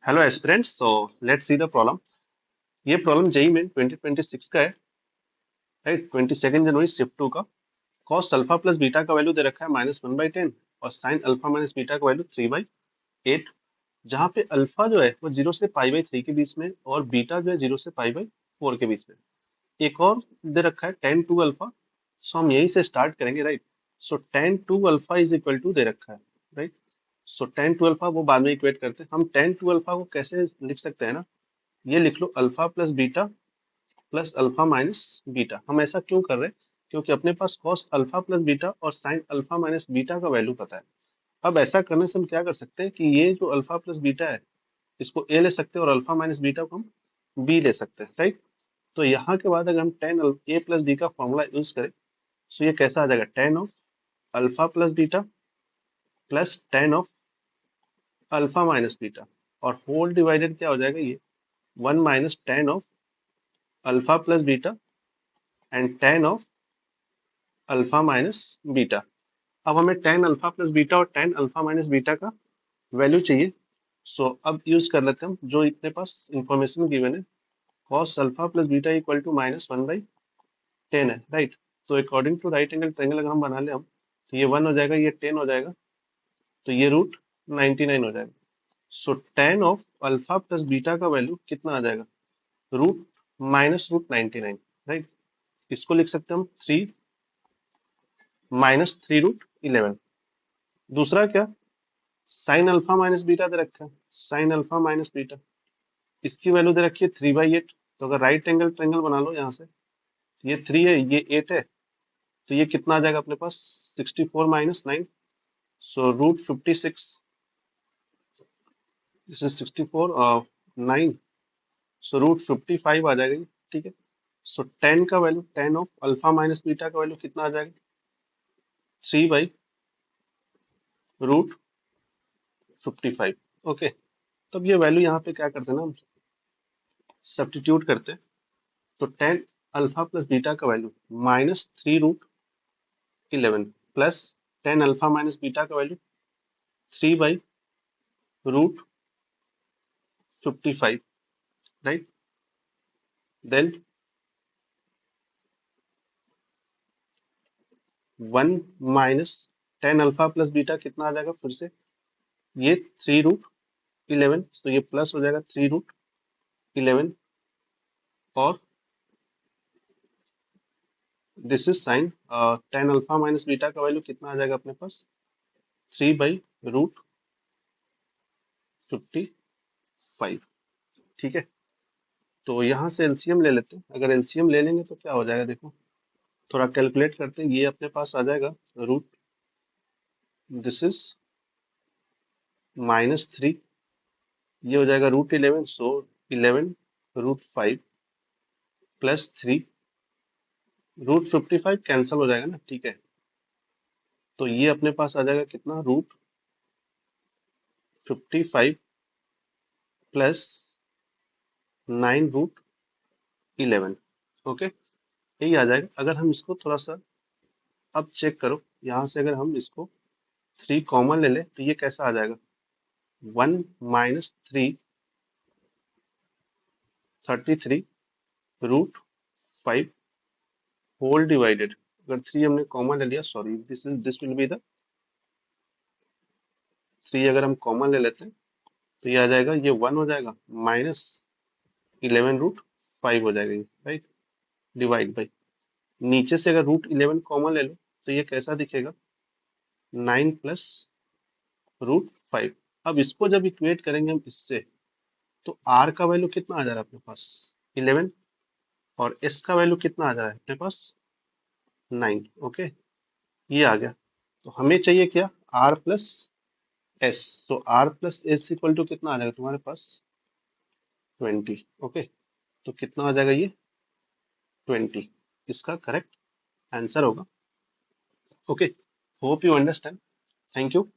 Hello aspirants, so let's see the problem. ये problem JEE में 2026 का है, राइट। 22 जनवरी शिफ्ट 2 का। कॉस अल्फा प्लस बीटा का वैल्यू दे रखा है -1/10 और साइन अल्फा माइनस बीटा का वैल्यू 3/8, जहाँ पे अल्फा जो है वो 0 से पाई/3 के बीच में और बीटा जो है 0 से पाई/4 के बीच में। एक और दे रखा है tan 2 अल्फा। सो हम यहीं से स्टार्ट करेंगे, right. So tan 2 alpha is equal to दे रखा है, राइट। सो tan 2 अल्फा वो बाद में इक्वेट करते हैं। हम tan 2 अल्फा को कैसे लिख सकते हैं ना, ये लिख लो alpha plus beta plus alpha minus beta. हम ऐसा क्यों कर रहे हैं? क्योंकि अपने पास कॉस अल्फा प्लस बीटा और साइन अल्फा माइनस बीटा का वैल्यू पता है। अब ऐसा करने से हम क्या कर सकते हैं कि ये जो अल्फा प्लस बीटा है इसको ए ले सकते हैं और अल्फा माइनस बीटा को हम बी ले सकते हैं, राइट। तो यहाँ के बाद अगर हम टेन ए प्लस बी का फॉर्मूला यूज करें तो ये कैसा आ जाएगा, ten of alpha plus beta plus ten of alpha minus beta और होल डिवाइडेड क्या हो जाएगा, ये 1 - ten of alpha plus beta and ten of alpha minus beta. अब हमें टेन अल्फा प्लस बीटा और टेन अल्फा माइनस बीटा का value चाहिए। सो अब यूज कर लेते हैं हम जो इतने पास इंफॉर्मेशन गिवन है। Cos alpha plus beta equal to -1/10 है, राइट। तो according to right angle triangle अगर हम बना ले हम, तो ये 1 हो जाएगा, ये 10 हो जाएगा, तो ये रूट 99 हो जाएगा। So tan of alpha plus beta का वैल्यू कितना आ जाएगा, रूट माइनस रूट 99, राइट। इसको लिख सकते हैं हम 3 -3√11। दूसरा क्या, साइन अल्फा माइनस बीटा दे रखा है, साइन अल्फा माइनस बीटा इसकी वैल्यू दे रखी है 3/8। तो अगर राइट एंगल ट्रायंगल बना लो यहाँ से, ये 3 है ये 8 है, तो ये कितना आ जाएगा अपने पास, 64 - 9, सो √56। दिस इज 64 9, सो √55 आ जाएगा ये, ठीक है। सो टेन का value, ten of alpha minus beta का वैल्यू कितना आ जाएगा, 3/√55। ओके, तब ये वैल्यू यहाँ पे क्या करते हैं ना, हम सब्स्टिट्यूट करते हैं। तो टेन अल्फा प्लस बीटा का value -3√11 plus ten alpha minus beta का value 3/√55, right. Then 1 ten alpha plus beta कितना आ जाएगा, फिर से ये 3√11, तो ये प्लस हो जाएगा 3√11 और this is sine ten alpha minus beta का वैल्यू कितना आ जाएगा अपने पास, 3/√55, ठीक है। तो यहाँ से एलसीएम ले लेते हैं। अगर एलसीएम ले लेंगे तो क्या हो जाएगा, देखो थोड़ा कैलकुलेट करते हैं। ये अपने पास आ जाएगा रूट, दिस इज -3, ये हो जाएगा √11, सो 11√5 प्लस 3, √55 कैंसिल हो जाएगा ना, ठीक है। तो ये अपने पास आ जाएगा कितना, √55 प्लस 9√11। ओके, यही आ जाएगा। अगर हम इसको थोड़ा सा अब चेक करो, यहाँ से अगर हम इसको 3 कॉमन ले ले तो ये कैसा आ जाएगा, 1 -3/33√5 होल डिवाइडेड। अगर 3 हमने कॉमन ले लिया, sorry this will be the 3, अगर हम कॉमन ले लेते हैं तो ये आ जाएगा, ये 1 हो जाएगा, -11√5 हो जाएगा ये, राइट, डिवाइड बाई। नीचे से अगर √11 कॉमन ले लो तो ये कैसा दिखेगा, 9 प्लस √5। अब इसको जब इक्वेट करेंगे हम इससे, तो r का वैल्यू कितना आ जा रहा है अपने पास, 11, और s का वैल्यू कितना आ जा रहा है अपने पास, 9। ओके, ये आ गया। तो हमें चाहिए क्या, r प्लस s। तो r plus S equal to कितना आ जाएगा तुम्हारे पास, 20। ओके, तो कितना आ जाएगा ये, 20 इसका करेक्ट आंसर होगा। Okay, hope you understand. Thank you.